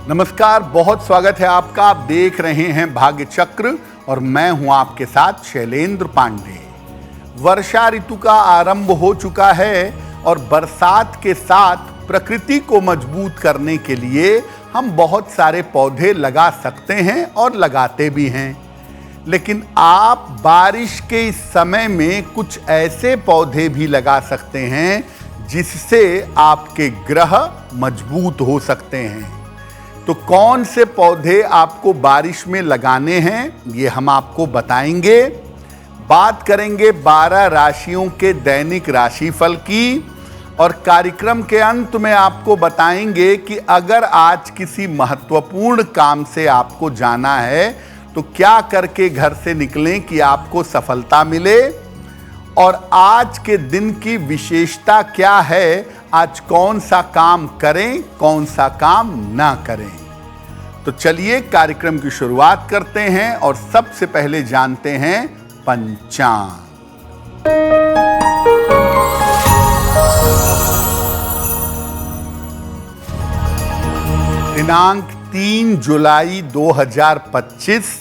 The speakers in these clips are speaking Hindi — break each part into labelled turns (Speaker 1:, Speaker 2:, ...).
Speaker 1: नमस्कार, बहुत स्वागत है आपका। आप देख रहे हैं भाग्य चक्र और मैं हूं आपके साथ शैलेंद्र पांडे। वर्षा ऋतु का आरंभ हो चुका है और बरसात के साथ प्रकृति को मजबूत करने के लिए हम बहुत सारे पौधे लगा सकते हैं और लगाते भी हैं। लेकिन आप बारिश के इस समय में कुछ ऐसे पौधे भी लगा सकते हैं जिससे आपके ग्रह मजबूत हो सकते हैं। तो कौन से पौधे आपको बारिश में लगाने हैं, ये हम आपको बताएंगे। बात करेंगे 12 राशियों के दैनिक राशिफल की और कार्यक्रम के अंत में आपको बताएंगे कि अगर आज किसी महत्वपूर्ण काम से आपको जाना है तो क्या करके घर से निकलें कि आपको सफलता मिले, और आज के दिन की विशेषता क्या है, आज कौन सा काम करें, कौन सा काम ना करें। तो चलिए कार्यक्रम की शुरुआत करते हैं और सबसे पहले जानते हैं पंचांग। दिनांक 3 जुलाई 2025,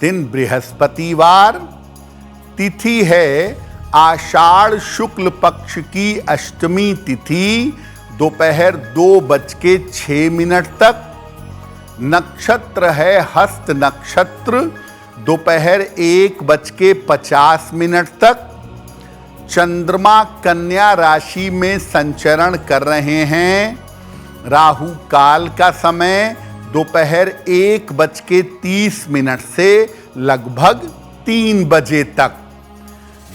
Speaker 1: दिन बृहस्पतिवार, तिथि है आषाढ़ शुक्ल पक्ष की अष्टमी तिथि, दोपहर 2:06 तक। नक्षत्र है हस्त नक्षत्र, दोपहर 1:50 तक। चंद्रमा कन्या राशि में संचरण कर रहे हैं। राहु काल का समय दोपहर 1:30 से लगभग 3 बजे तक।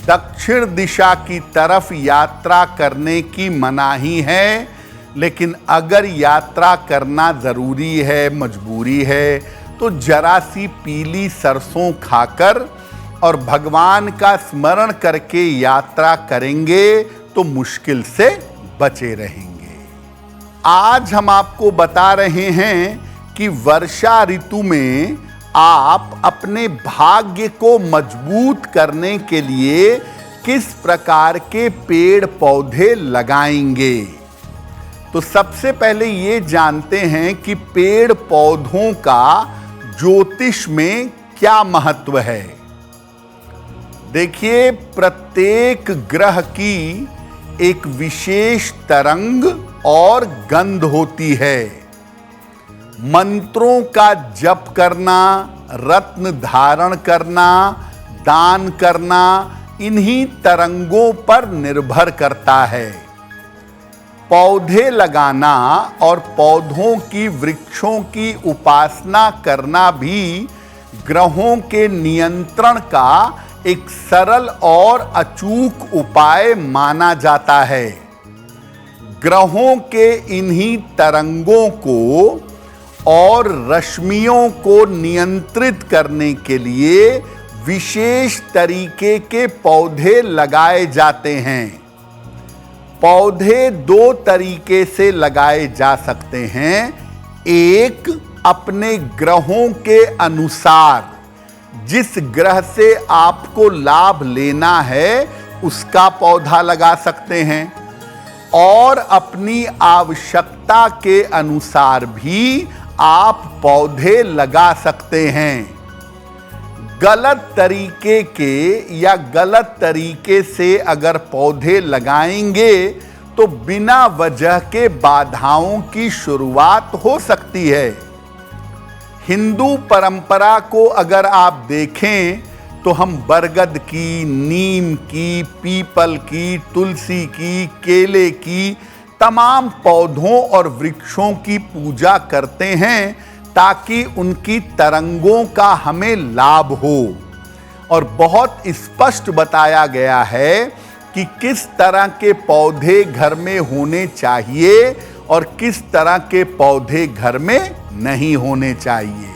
Speaker 1: दक्षिण दिशा की तरफ यात्रा करने की मनाही है, लेकिन अगर यात्रा करना जरूरी है, मजबूरी है, तो जरा सी पीली सरसों खाकर और भगवान का स्मरण करके यात्रा करेंगे तो मुश्किल से बचे रहेंगे। आज हम आपको बता रहे हैं कि वर्षा ऋतु में आप अपने भाग्य को मजबूत करने के लिए किस प्रकार के पेड़ पौधे लगाएंगे। तो सबसे पहले ये जानते हैं कि पेड़ पौधों का ज्योतिष में क्या महत्व है। देखिए, प्रत्येक ग्रह की एक विशेष तरंग और गंध होती है। मंत्रों का जप करना, रत्न धारण करना, दान करना, इन्हीं तरंगों पर निर्भर करता है। पौधे लगाना और पौधों की वृक्षों की उपासना करना भी ग्रहों के नियंत्रण का एक सरल और अचूक उपाय माना जाता है। ग्रहों के इन्हीं तरंगों को और रश्मियों को नियंत्रित करने के लिए विशेष तरीके के पौधे लगाए जाते हैं। पौधे 2 तरीके से लगाए जा सकते हैं। एक, अपने ग्रहों के अनुसार, जिस ग्रह से आपको लाभ लेना है उसका पौधा लगा सकते हैं, और अपनी आवश्यकता के अनुसार भी आप पौधे लगा सकते हैं। गलत तरीके के या गलत तरीके से अगर पौधे लगाएंगे तो बिना वजह के बाधाओं की शुरुआत हो सकती है। हिंदू परंपरा को अगर आप देखें तो हम बरगद की, नीम की, पीपल की, तुलसी की, केले की, तमाम पौधों और वृक्षों की पूजा करते हैं ताकि उनकी तरंगों का हमें लाभ हो। और बहुत स्पष्ट बताया गया है कि किस तरह के पौधे घर में होने चाहिए और किस तरह के पौधे घर में नहीं होने चाहिए।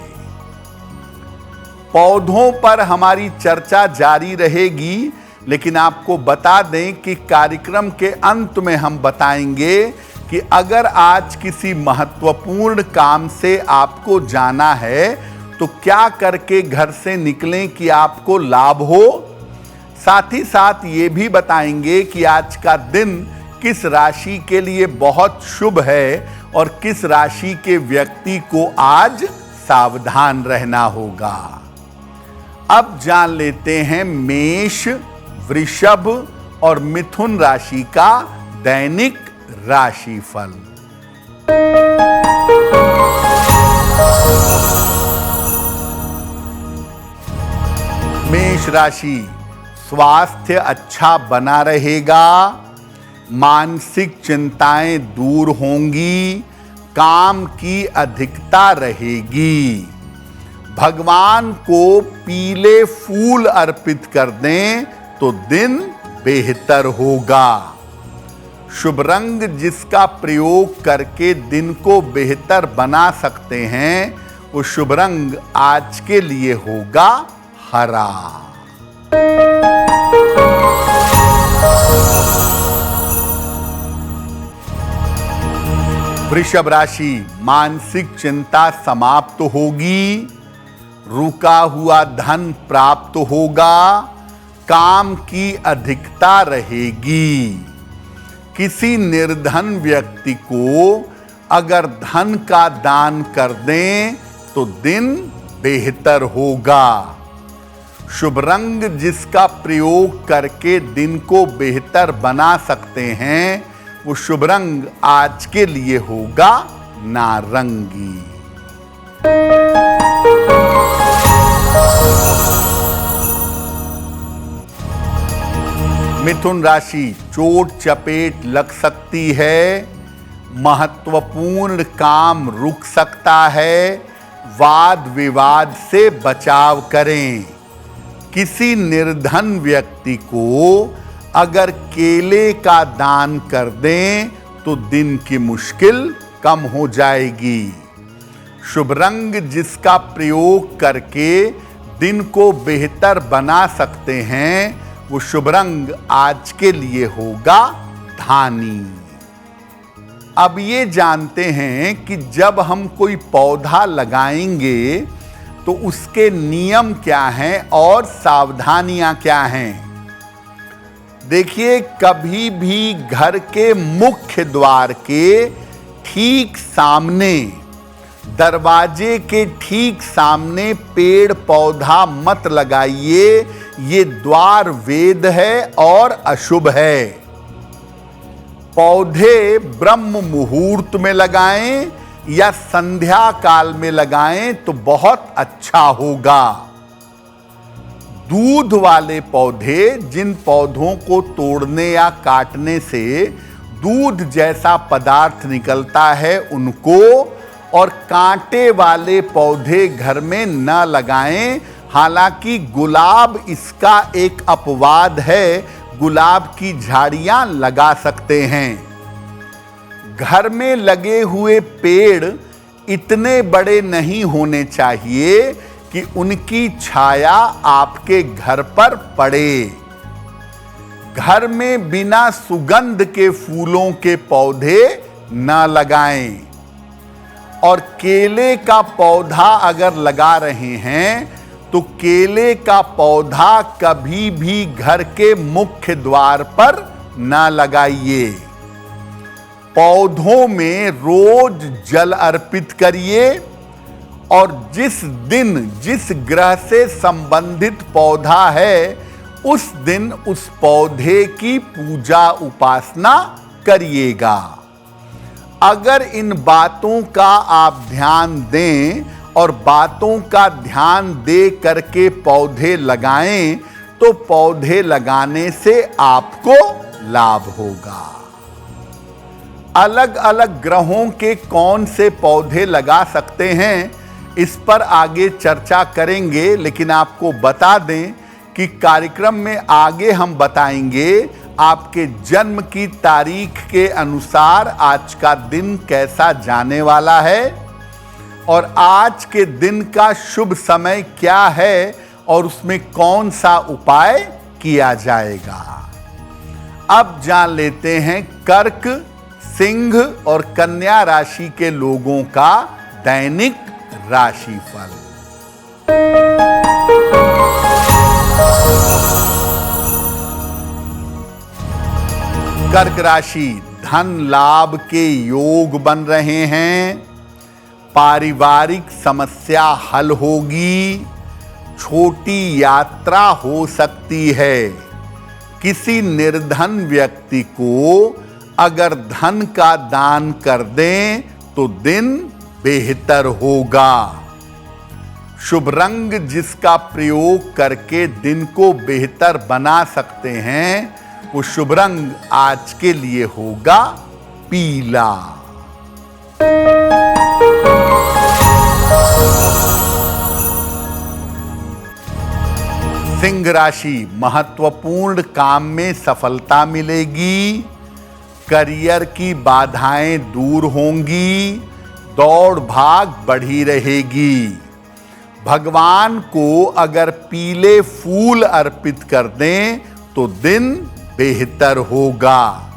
Speaker 1: पौधों पर हमारी चर्चा जारी रहेगी, लेकिन आपको बता दें कि कार्यक्रम के अंत में हम बताएंगे कि अगर आज किसी महत्वपूर्ण काम से आपको जाना है तो क्या करके घर से निकलें कि आपको लाभ हो। साथ ही साथ ये भी बताएंगे कि आज का दिन किस राशि के लिए बहुत शुभ है और किस राशि के व्यक्ति को आज सावधान रहना होगा। अब जान लेते हैं मेष, वृषभ और मिथुन राशि का दैनिक राशिफल। मेष राशि, स्वास्थ्य अच्छा बना रहेगा, मानसिक चिंताएं दूर होंगी, काम की अधिकता रहेगी। भगवान को पीले फूल अर्पित कर दें तो दिन बेहतर होगा। शुभ रंग जिसका प्रयोग करके दिन को बेहतर बना सकते हैं, वो शुभ रंग आज के लिए होगा हरा। वृषभ राशि, मानसिक चिंता समाप्त होगी, रुका हुआ धन प्राप्त होगा, काम की अधिकता रहेगी। किसी निर्धन व्यक्ति को अगर धन का दान कर दें तो दिन बेहतर होगा। शुभ रंग जिसका प्रयोग करके दिन को बेहतर बना सकते हैं, वो शुभ रंग आज के लिए होगा नारंगी। मिथुन राशि, चोट चपेट लग सकती है, महत्वपूर्ण काम रुक सकता है, वाद विवाद से बचाव करें। किसी निर्धन व्यक्ति को अगर केले का दान कर दें तो दिन की मुश्किल कम हो जाएगी। शुभ रंग जिसका प्रयोग करके दिन को बेहतर बना सकते हैं, वो शुभ रंग आज के लिए होगा धानी। अब ये जानते हैं कि जब हम कोई पौधा लगाएंगे तो उसके नियम क्या हैं और सावधानियां क्या हैं। देखिए, कभी भी घर के मुख्य द्वार के ठीक सामने, दरवाजे के ठीक सामने पेड़ पौधा मत लगाइए। ये द्वार वेद है और अशुभ है। पौधे ब्रह्म मुहूर्त में लगाएं या संध्या काल में लगाएं तो बहुत अच्छा होगा। दूध वाले पौधे, जिन पौधों को तोड़ने या काटने से दूध जैसा पदार्थ निकलता है, उनको, और कांटे वाले पौधे घर में न लगाएं। हालांकि गुलाब इसका एक अपवाद है, गुलाब की झाड़ियां लगा सकते हैं। घर में लगे हुए पेड़ इतने बड़े नहीं होने चाहिए कि उनकी छाया आपके घर पर पड़े। घर में बिना सुगंध के फूलों के पौधे न लगाएं। और केले का पौधा अगर लगा रहे हैं तो केले का पौधा कभी भी घर के मुख्य द्वार पर न लगाइए। पौधों में रोज जल अर्पित करिए और जिस दिन जिस ग्रह से संबंधित पौधा है, उस दिन उस पौधे की पूजा उपासना करिएगा। अगर इन बातों का आप ध्यान दें और बातों का ध्यान दे करके पौधे लगाएं तो पौधे लगाने से आपको लाभ होगा। अलग अलग ग्रहों के कौन से पौधे लगा सकते हैं, इस पर आगे चर्चा करेंगे, लेकिन आपको बता दें कि कार्यक्रम में आगे हम बताएंगे आपके जन्म की तारीख के अनुसार आज का दिन कैसा जाने वाला है और आज के दिन का शुभ समय क्या है और उसमें कौन सा उपाय किया जाएगा। अब जान लेते हैं कर्क, सिंह और कन्या राशि के लोगों का दैनिक राशिफल। कर्क राशि, धन लाभ के योग बन रहे हैं, पारिवारिक समस्या हल होगी, छोटी यात्रा हो सकती है। किसी निर्धन व्यक्ति को अगर धन का दान कर दें तो दिन बेहतर होगा। शुभ रंग जिसका प्रयोग करके दिन को बेहतर बना सकते हैं, वो शुभ रंग आज के लिए होगा पीला। सिंह राशि, महत्वपूर्ण काम में सफलता मिलेगी, करियर की बाधाएं दूर होंगी, दौड़ भाग बढ़ी रहेगी। भगवान को अगर पीले फूल अर्पित कर दें तो दिन बेहतर होगा।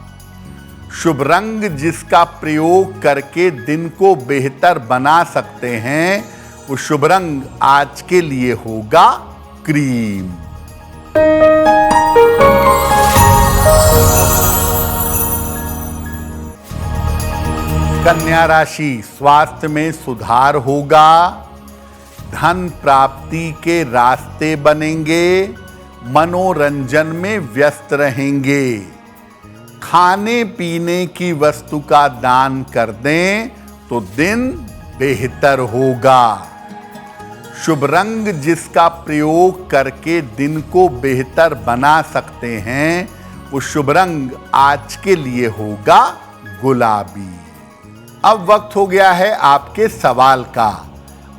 Speaker 1: शुभ रंग जिसका प्रयोग करके दिन को बेहतर बना सकते हैं, वो शुभ रंग आज के लिए होगा क्रीम। कन्या राशि, स्वास्थ्य में सुधार होगा, धन प्राप्ति के रास्ते बनेंगे, मनोरंजन में व्यस्त रहेंगे। खाने पीने की वस्तु का दान कर दें तो दिन बेहतर होगा। शुभ रंग जिसका प्रयोग करके दिन को बेहतर बना सकते हैं, वो शुभ रंग आज के लिए होगा गुलाबी। अब वक्त हो गया है आपके सवाल का।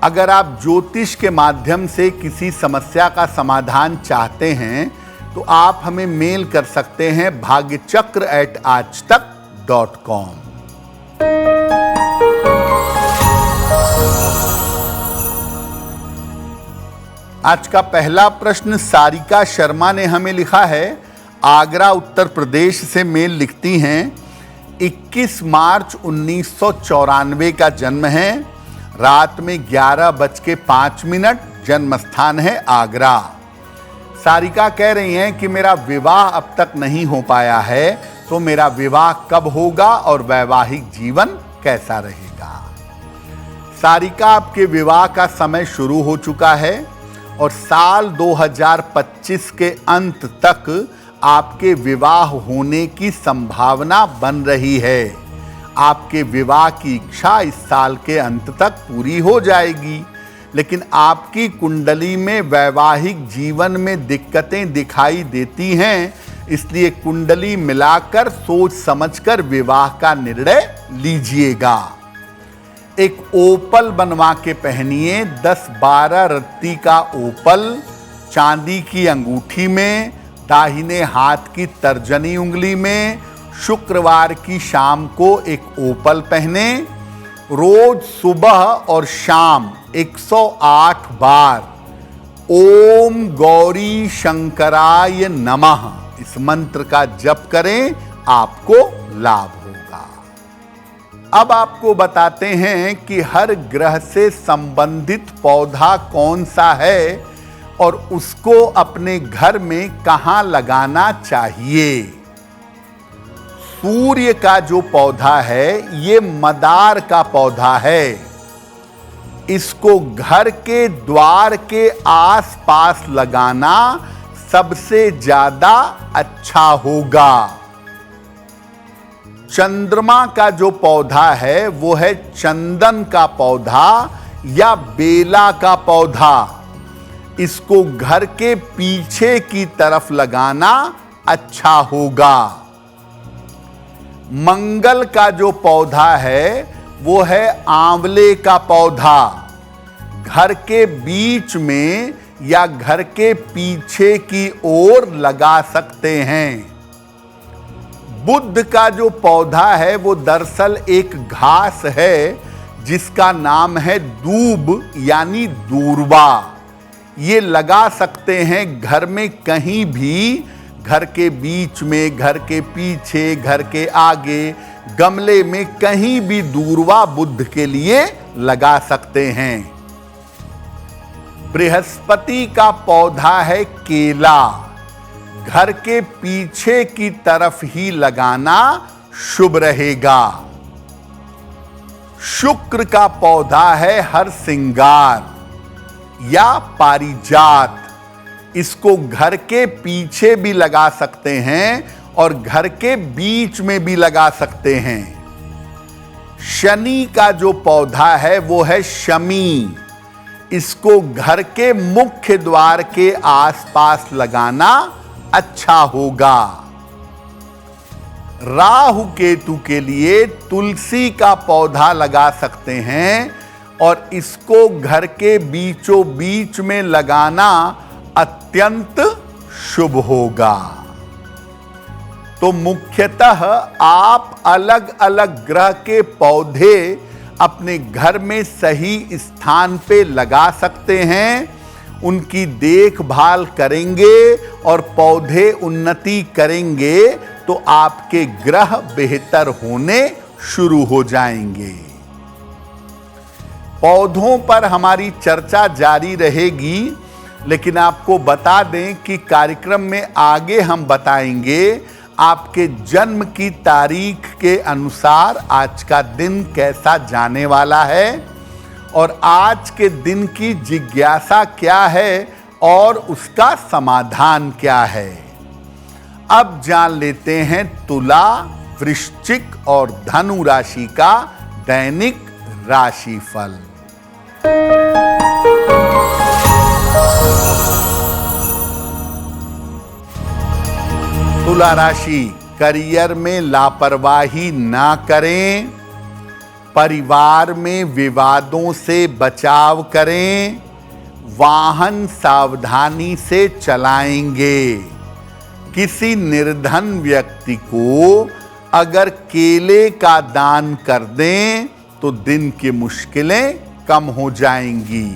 Speaker 1: अगर आप ज्योतिष के माध्यम से किसी समस्या का समाधान चाहते हैं तो आप हमें मेल कर सकते हैं bhagyachakra@aajtak.com। आज का पहला प्रश्न सारिका शर्मा ने हमें लिखा है। आगरा उत्तर प्रदेश से मेल लिखती हैं। 21 मार्च 1994 का जन्म है। रात में 11:05, जन्म स्थान है आगरा। सारिका कह रही हैं कि मेरा विवाह अब तक नहीं हो पाया है, तो मेरा विवाह कब होगा और वैवाहिक जीवन कैसा रहेगा। सारिका, आपके विवाह का समय शुरू हो चुका है और साल 2025 के अंत तक आपके विवाह होने की संभावना बन रही है। आपके विवाह की इच्छा इस साल के अंत तक पूरी हो जाएगी, लेकिन आपकी कुंडली में वैवाहिक जीवन में दिक्कतें दिखाई देती हैं, इसलिए कुंडली मिलाकर सोच समझकर विवाह का निर्णय लीजिएगा। एक ओपल बनवा के पहनिए, 10-12 रत्ती का ओपल चांदी की अंगूठी में, दाहिने हाथ की तर्जनी उंगली में। शुक्रवार की शाम को एक ओपल पहने। रोज सुबह और शाम 108 बार ओम गौरी शंकराय नमः इस मंत्र का जप करें, आपको लाभ होगा। अब आपको बताते हैं कि हर ग्रह से संबंधित पौधा कौन सा है और उसको अपने घर में कहां लगाना चाहिए। सूर्य का जो पौधा है, ये मदार का पौधा है। इसको घर के द्वार के आसपास लगाना सबसे ज्यादा अच्छा होगा। चंद्रमा का जो पौधा है वो है चंदन का पौधा या बेला का पौधा। इसको घर के पीछे की तरफ लगाना अच्छा होगा। मंगल का जो पौधा है वो है आंवले का पौधा। घर के बीच में या घर के पीछे की ओर लगा सकते हैं। बुद्ध का जो पौधा है वो दरअसल एक घास है जिसका नाम है दूब यानी दूर्वा। ये लगा सकते हैं घर में कहीं भी, घर के बीच में, घर के पीछे, घर के आगे, गमले में, कहीं भी दूर्वा बुद्ध के लिए लगा सकते हैं। बृहस्पति का पौधा है केला। घर के पीछे की तरफ ही लगाना शुभ रहेगा। शुक्र का पौधा है हर सिंगार या पारिजात। इसको घर के पीछे भी लगा सकते हैं और घर के बीच में भी लगा सकते हैं। शनि का जो पौधा है वो है शमी। इसको घर के मुख्य द्वार के आसपास लगाना अच्छा होगा। राहु केतु के लिए तुलसी का पौधा लगा सकते हैं और इसको घर के बीचों बीच में लगाना अत्यंत शुभ होगा। तो मुख्यतः आप अलग अलग ग्रह के पौधे अपने घर में सही स्थान पे लगा सकते हैं, उनकी देखभाल करेंगे और पौधे उन्नति करेंगे तो आपके ग्रह बेहतर होने शुरू हो जाएंगे। पौधों पर हमारी चर्चा जारी रहेगी, लेकिन आपको बता दें कि कार्यक्रम में आगे हम बताएंगे आपके जन्म की तारीख के अनुसार आज का दिन कैसा जाने वाला है और आज के दिन की जिज्ञासा क्या है और उसका समाधान क्या है। अब जान लेते हैं तुला, वृश्चिक और धनु राशि का दैनिक राशिफल। तुला राशि, करियर में लापरवाही ना करें, परिवार में विवादों से बचाव करें, वाहन सावधानी से चलाएंगे। किसी निर्धन व्यक्ति को अगर केले का दान कर दें तो दिन की मुश्किलें कम हो जाएंगी।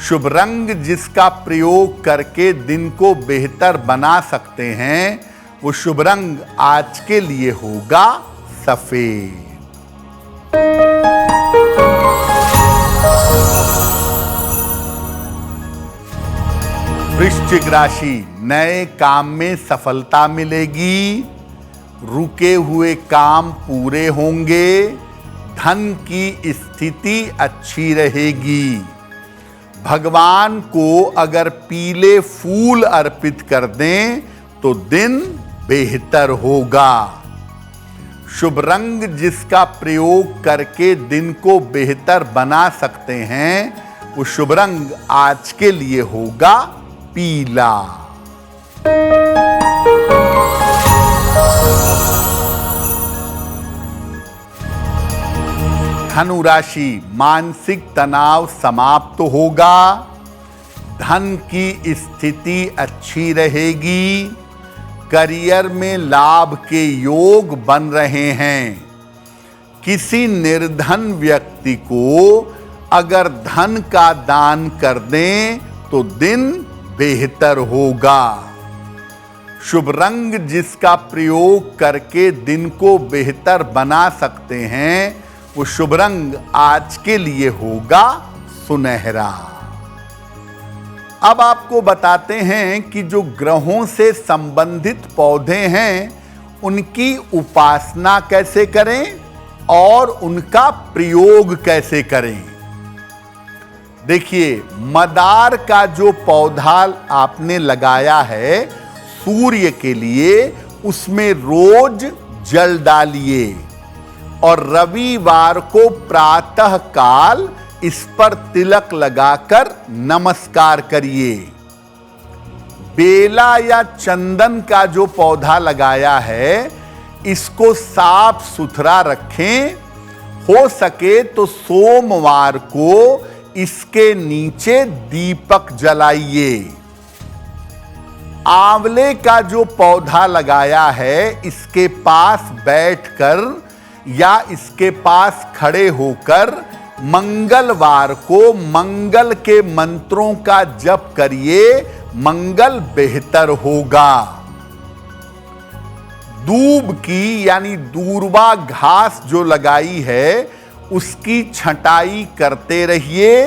Speaker 1: शुभ रंग जिसका प्रयोग करके दिन को बेहतर बना सकते हैं वो शुभ रंग आज के लिए होगा सफेद। वृश्चिक राशि, नए काम में सफलता मिलेगी, रुके हुए काम पूरे होंगे, धन की स्थिति अच्छी रहेगी। भगवान को अगर पीले फूल अर्पित कर दें तो दिन बेहतर होगा। शुभ रंग जिसका प्रयोग करके दिन को बेहतर बना सकते हैं वो शुभ रंग आज के लिए होगा पीला। धनु राशि, मानसिक तनाव समाप्त होगा, धन की स्थिति अच्छी रहेगी, करियर में लाभ के योग बन रहे हैं। किसी निर्धन व्यक्ति को अगर धन का दान कर दें तो दिन बेहतर होगा। शुभ रंग जिसका प्रयोग करके दिन को बेहतर बना सकते हैं वो शुभ रंग आज के लिए होगा सुनहरा। अब आपको बताते हैं कि जो ग्रहों से संबंधित पौधे हैं उनकी उपासना कैसे करें और उनका प्रयोग कैसे करें। देखिए, मदार का जो पौधा आपने लगाया है सूर्य के लिए, उसमें रोज जल डालिए और रविवार को प्रातः काल इस पर तिलक लगाकर नमस्कार करिए। बेला या चंदन का जो पौधा लगाया है इसको साफ सुथरा रखें। हो सके तो सोमवार को इसके नीचे दीपक जलाइए। आंवले का जो पौधा लगाया है इसके पास बैठकर या इसके पास खड़े होकर मंगलवार को मंगल के मंत्रों का जप करिए, मंगल बेहतर होगा। दूब की यानी दूर्वा घास जो लगाई है उसकी छटाई करते रहिए।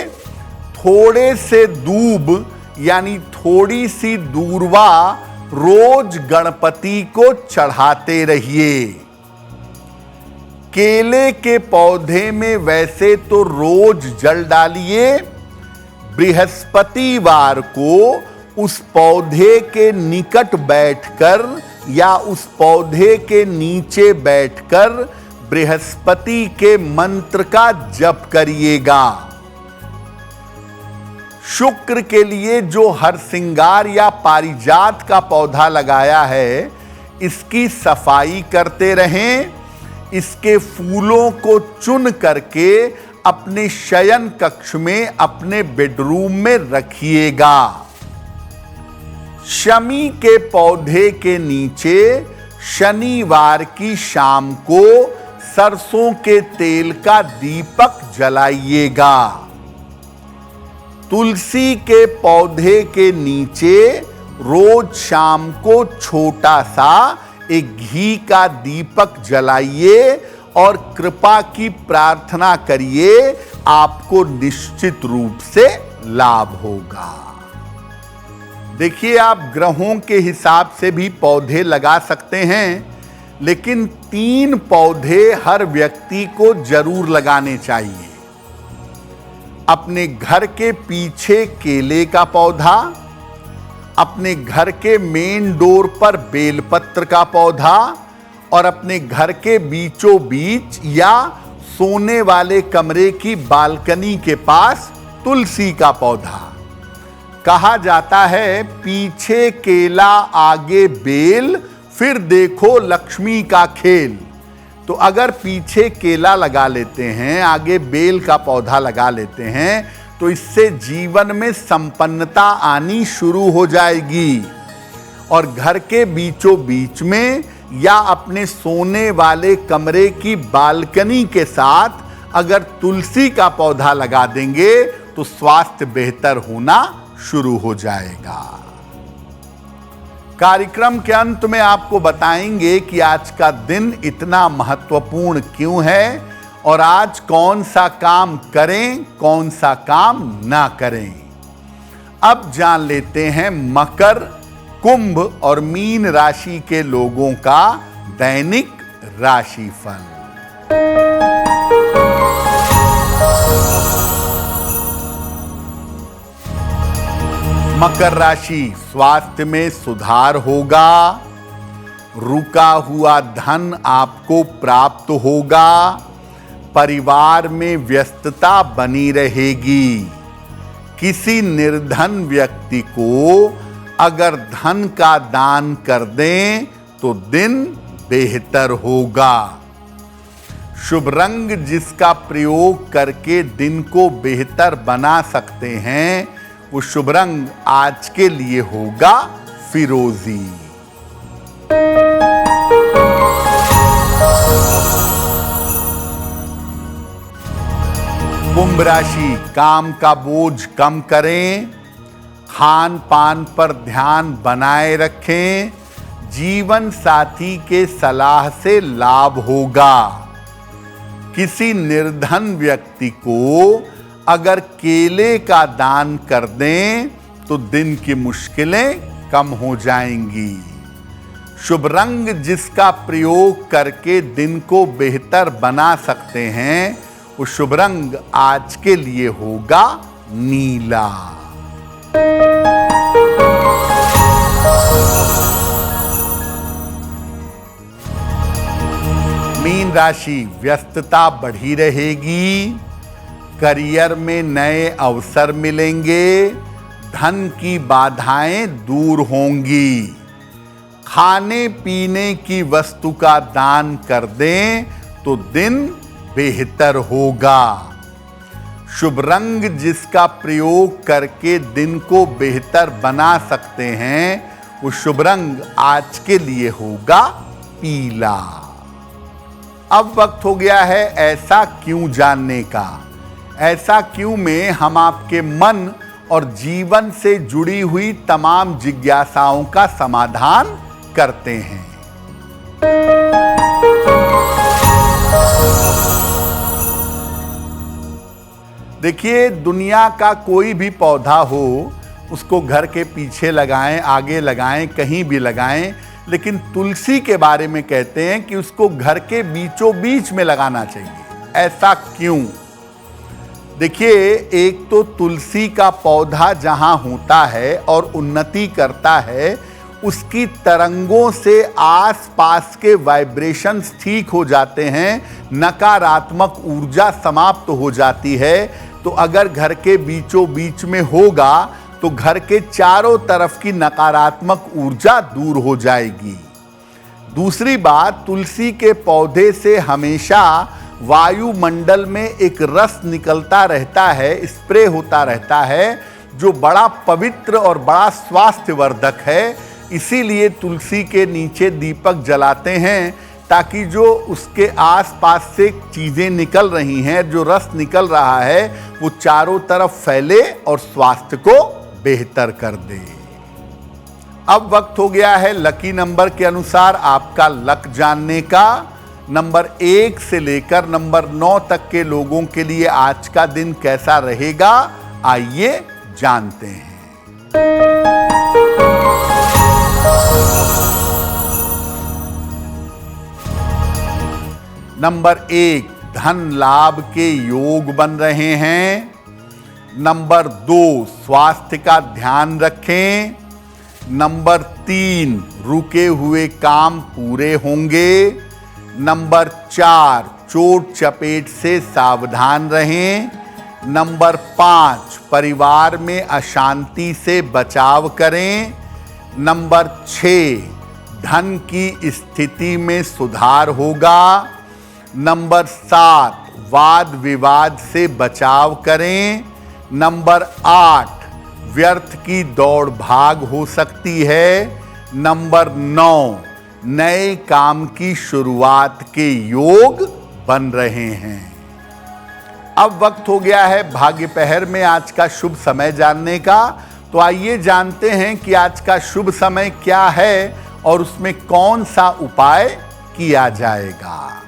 Speaker 1: थोड़े से दूब यानी थोड़ी सी दूर्वा रोज गणपति को चढ़ाते रहिए। केले के पौधे में वैसे तो रोज जल डालिए, बृहस्पतिवार को उस पौधे के निकट बैठकर या उस पौधे के नीचे बैठकर बृहस्पति के मंत्र का जप करिएगा। शुक्र के लिए जो हरसिंगार या पारिजात का पौधा लगाया है, इसकी सफाई करते रहें। इसके फूलों को चुन करके अपने शयन कक्ष में, अपने बेडरूम में रखिएगा। शमी के पौधे के नीचे शनिवार की शाम को सरसों के तेल का दीपक जलाइएगा। तुलसी के पौधे के नीचे रोज शाम को छोटा सा एक घी का दीपक जलाइए और कृपा की प्रार्थना करिए, आपको निश्चित रूप से लाभ होगा। देखिए, आप ग्रहों के हिसाब से भी पौधे लगा सकते हैं, लेकिन 3 पौधे हर व्यक्ति को जरूर लगाने चाहिए। अपने घर के पीछे केले का पौधा, अपने घर के मेन डोर पर बेलपत्र का पौधा और अपने घर के बीचों बीच या सोने वाले कमरे की बालकनी के पास तुलसी का पौधा। कहा जाता है, पीछे केला आगे बेल, फिर देखो लक्ष्मी का खेल। तो अगर पीछे केला लगा लेते हैं, आगे बेल का पौधा लगा लेते हैं, तो इससे जीवन में संपन्नता आनी शुरू हो जाएगी। और घर के बीचों बीच में या अपने सोने वाले कमरे की बालकनी के साथ अगर तुलसी का पौधा लगा देंगे तो स्वास्थ्य बेहतर होना शुरू हो जाएगा। कार्यक्रम के अंत में आपको बताएंगे कि आज का दिन इतना महत्वपूर्ण क्यों है और आज कौन सा काम करें, कौन सा काम ना करें। अब जान लेते हैं मकर, कुंभ और मीन राशि के लोगों का दैनिक राशिफल। मकर राशि, स्वास्थ्य में सुधार होगा, रुका हुआ धन आपको प्राप्त होगा, परिवार में व्यस्तता बनी रहेगी। किसी निर्धन व्यक्ति को अगर धन का दान कर दें तो दिन बेहतर होगा। शुभ रंग जिसका प्रयोग करके दिन को बेहतर बना सकते हैं, वो शुभ रंग आज के लिए होगा फिरोजी। कुंभ राशि, काम का बोझ कम करें, खान पान पर ध्यान बनाए रखें, जीवन साथी के सलाह से लाभ होगा। किसी निर्धन व्यक्ति को अगर केले का दान कर दें तो दिन की मुश्किलें कम हो जाएंगी। शुभ रंग जिसका प्रयोग करके दिन को बेहतर बना सकते हैं, वो शुभ रंग आज के लिए होगा नीला। मीन राशि, व्यस्तता बढ़ी रहेगी, करियर में नए अवसर मिलेंगे, धन की बाधाएं दूर होंगी। खाने पीने की वस्तु का दान कर दें तो दिन बेहतर होगा। शुभ रंग जिसका प्रयोग करके दिन को बेहतर बना सकते हैं, वो शुभ रंग आज के लिए होगा पीला। अब वक्त हो गया है ऐसा क्यों जानने का। ऐसा क्यों में हम आपके मन और जीवन से जुड़ी हुई तमाम जिज्ञासाओं का समाधान करते हैं। देखिए, दुनिया का कोई भी पौधा हो, उसको घर के पीछे लगाएं, आगे लगाएं, कहीं भी लगाएं, लेकिन तुलसी के बारे में कहते हैं कि उसको घर के बीचों बीच में लगाना चाहिए। ऐसा क्यों? देखिए, एक तो तुलसी का पौधा जहां होता है और उन्नति करता है, उसकी तरंगों से आसपास के वाइब्रेशंस ठीक हो जाते हैं, नकारात्मक ऊर्जा समाप्त हो जाती है। तो अगर घर के बीचों बीच में होगा तो घर के चारों तरफ की नकारात्मक ऊर्जा दूर हो जाएगी। दूसरी बात, तुलसी के पौधे से हमेशा वायुमंडल में एक रस निकलता रहता है, स्प्रे होता रहता है, जो बड़ा पवित्र और बड़ा स्वास्थ्यवर्धक है। इसीलिए तुलसी के नीचे दीपक जलाते हैं, ताकि जो उसके आसपास से चीजें निकल रही हैं, जो रस निकल रहा है, वो चारों तरफ फैले और स्वास्थ्य को बेहतर कर दे। अब वक्त हो गया है लकी नंबर के अनुसार आपका लक जानने का। नंबर 1 से लेकर नंबर 9 तक के लोगों के लिए आज का दिन कैसा रहेगा, आइए जानते हैं। नंबर 1, धन लाभ के योग बन रहे हैं। नंबर 2, स्वास्थ्य का ध्यान रखें। नंबर 3, रुके हुए काम पूरे होंगे। नंबर 4, चोट चपेट से सावधान रहें। नंबर 5, परिवार में अशांति से बचाव करें। नंबर 6, धन की स्थिति में सुधार होगा। नंबर 7, वाद विवाद से बचाव करें। नंबर 8, व्यर्थ की दौड़ भाग हो सकती है। नंबर 9, नए काम की शुरुआत के योग बन रहे हैं। अब वक्त हो गया है भाग्य पहर में आज का शुभ समय जानने का। तो आइए जानते हैं कि आज का शुभ समय क्या है और उसमें कौन सा उपाय किया जाएगा।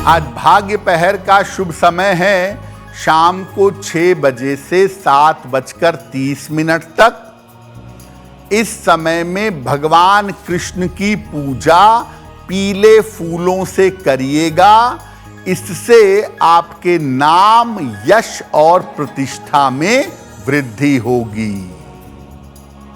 Speaker 1: आज भाग्य पहर का शुभ समय है शाम को 6 बजे से 7:30 तक। इस समय में भगवान कृष्ण की पूजा पीले फूलों से करिएगा। इससे आपके नाम, यश और प्रतिष्ठा में वृद्धि होगी।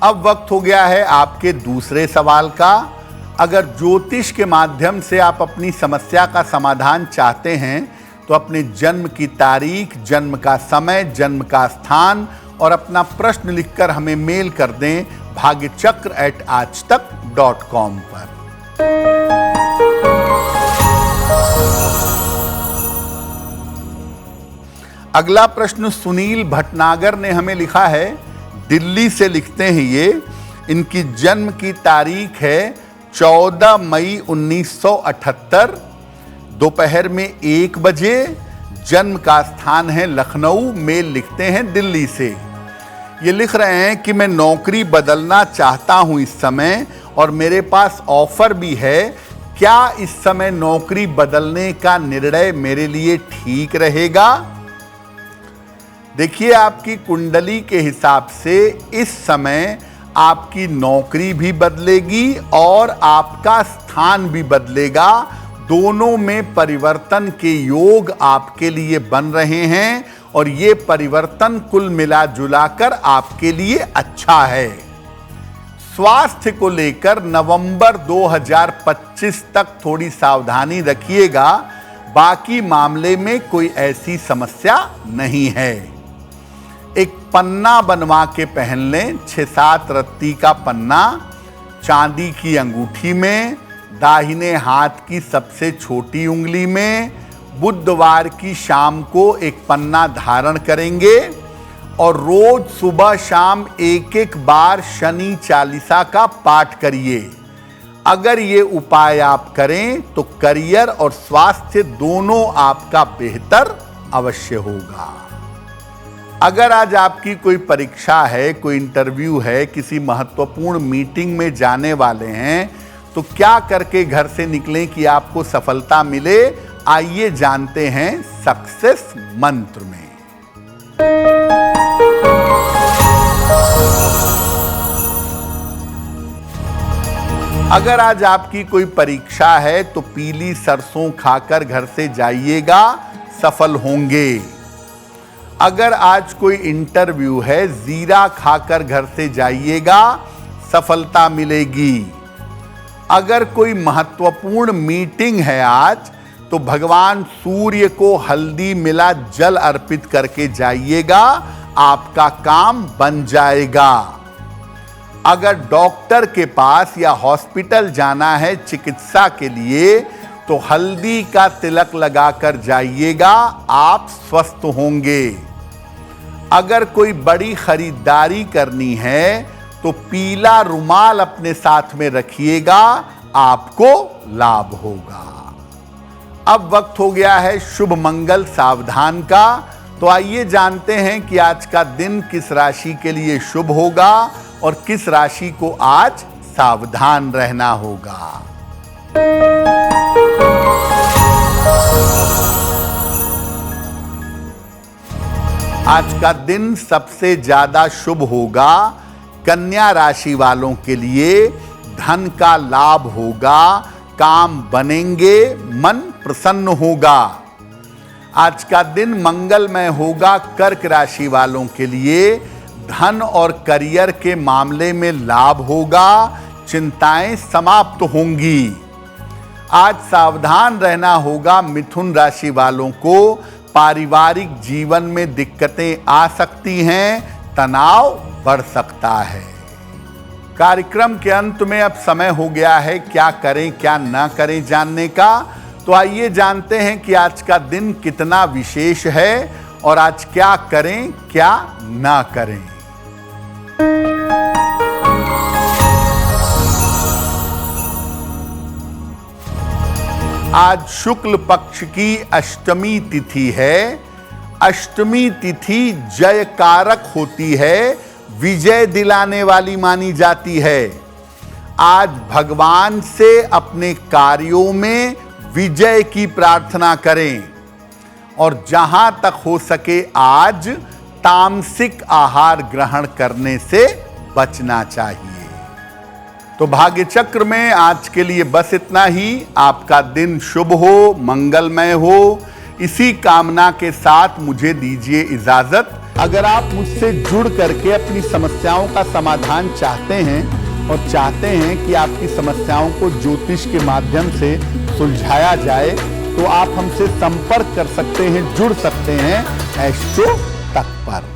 Speaker 1: अब वक्त हो गया है आपके दूसरे सवाल का। अगर ज्योतिष के माध्यम से आप अपनी समस्या का समाधान चाहते हैं तो अपने जन्म की तारीख, जन्म का समय, जन्म का स्थान और अपना प्रश्न लिखकर हमें मेल कर दें bhagyachakra@aajtak.com पर। अगला प्रश्न सुनील भटनागर ने हमें लिखा है, दिल्ली से लिखते हैं ये। इनकी जन्म की तारीख है 14 मई 1978, दोपहर में 1 बजे। जन्म का स्थान है लखनऊ, मेल लिखते हैं दिल्ली से। ये लिख रहे हैं कि मैं नौकरी बदलना चाहता हूं इस समय और मेरे पास ऑफर भी है। क्या इस समय नौकरी बदलने का निर्णय मेरे लिए ठीक रहेगा? देखिए, आपकी कुंडली के हिसाब से इस समय आपकी नौकरी भी बदलेगी और आपका स्थान भी बदलेगा। दोनों में परिवर्तन के योग आपके लिए बन रहे हैं और ये परिवर्तन कुल मिला जुलाकर आपके लिए अच्छा है। स्वास्थ्य को लेकर नवंबर 2025 तक थोड़ी सावधानी रखिएगा। बाकी मामले में कोई ऐसी समस्या नहीं है। एक पन्ना बनवा के पहन लें, 6-7 रत्ती का पन्ना, चांदी की अंगूठी में, दाहिने हाथ की सबसे छोटी उंगली में। बुधवार की शाम को एक पन्ना धारण करेंगे और रोज सुबह शाम 1-1 बार शनि चालीसा का पाठ करिए। अगर ये उपाय आप करें तो करियर और स्वास्थ्य दोनों आपका बेहतर अवश्य होगा। अगर आज आपकी कोई परीक्षा है, कोई इंटरव्यू है, किसी महत्वपूर्ण मीटिंग में जाने वाले हैं, तो क्या करके घर से निकलें कि आपको सफलता मिले, आइए जानते हैं सक्सेस मंत्र में। अगर आज आपकी कोई परीक्षा है तो पीली सरसों खाकर घर से जाइएगा, सफल होंगे। अगर आज कोई इंटरव्यू है, जीरा खाकर घर से जाइएगा, सफलता मिलेगी। अगर कोई महत्वपूर्ण मीटिंग है आज, तो भगवान सूर्य को हल्दी मिला जल अर्पित करके जाइएगा, आपका काम बन जाएगा। अगर डॉक्टर के पास या हॉस्पिटल जाना है चिकित्सा के लिए, तो हल्दी का तिलक लगाकर जाइएगा, आप स्वस्थ होंगे। अगर कोई बड़ी खरीदारी करनी है तो पीला रुमाल अपने साथ में रखिएगा, आपको लाभ होगा। अब वक्त हो गया है शुभ मंगल सावधान का। तो आइए जानते हैं कि आज का दिन किस राशि के लिए शुभ होगा और किस राशि को आज सावधान रहना होगा। आज का दिन सबसे ज्यादा शुभ होगा कन्या राशि वालों के लिए। धन का लाभ होगा, काम बनेंगे, मन प्रसन्न होगा। आज का दिन मंगलमय होगा कर्क राशि वालों के लिए। धन और करियर के मामले में लाभ होगा, चिंताएं समाप्त होंगी। आज सावधान रहना होगा मिथुन राशि वालों को। पारिवारिक जीवन में दिक्कतें आ सकती हैं, तनाव बढ़ सकता है। कार्यक्रम के अंत में अब समय हो गया है क्या करें क्या ना करें जानने का। तो आइए जानते हैं कि आज का दिन कितना विशेष है और आज क्या करें क्या ना करें। आज शुक्ल पक्ष की अष्टमी तिथि है। अष्टमी तिथि जय कारक होती है, विजय दिलाने वाली मानी जाती है। आज भगवान से अपने कार्यों में विजय की प्रार्थना करें और जहां तक हो सके आज तामसिक आहार ग्रहण करने से बचना चाहिए। तो भाग्य चक्र में आज के लिए बस इतना ही। आपका दिन शुभ हो, मंगलमय हो, इसी कामना के साथ मुझे दीजिए इजाजत। अगर आप मुझसे जुड़ करके अपनी समस्याओं का समाधान चाहते हैं और चाहते हैं कि आपकी समस्याओं को ज्योतिष के माध्यम से सुलझाया जाए, तो आप हमसे संपर्क कर सकते हैं, जुड़ सकते हैं एस्ट्रो तक पर।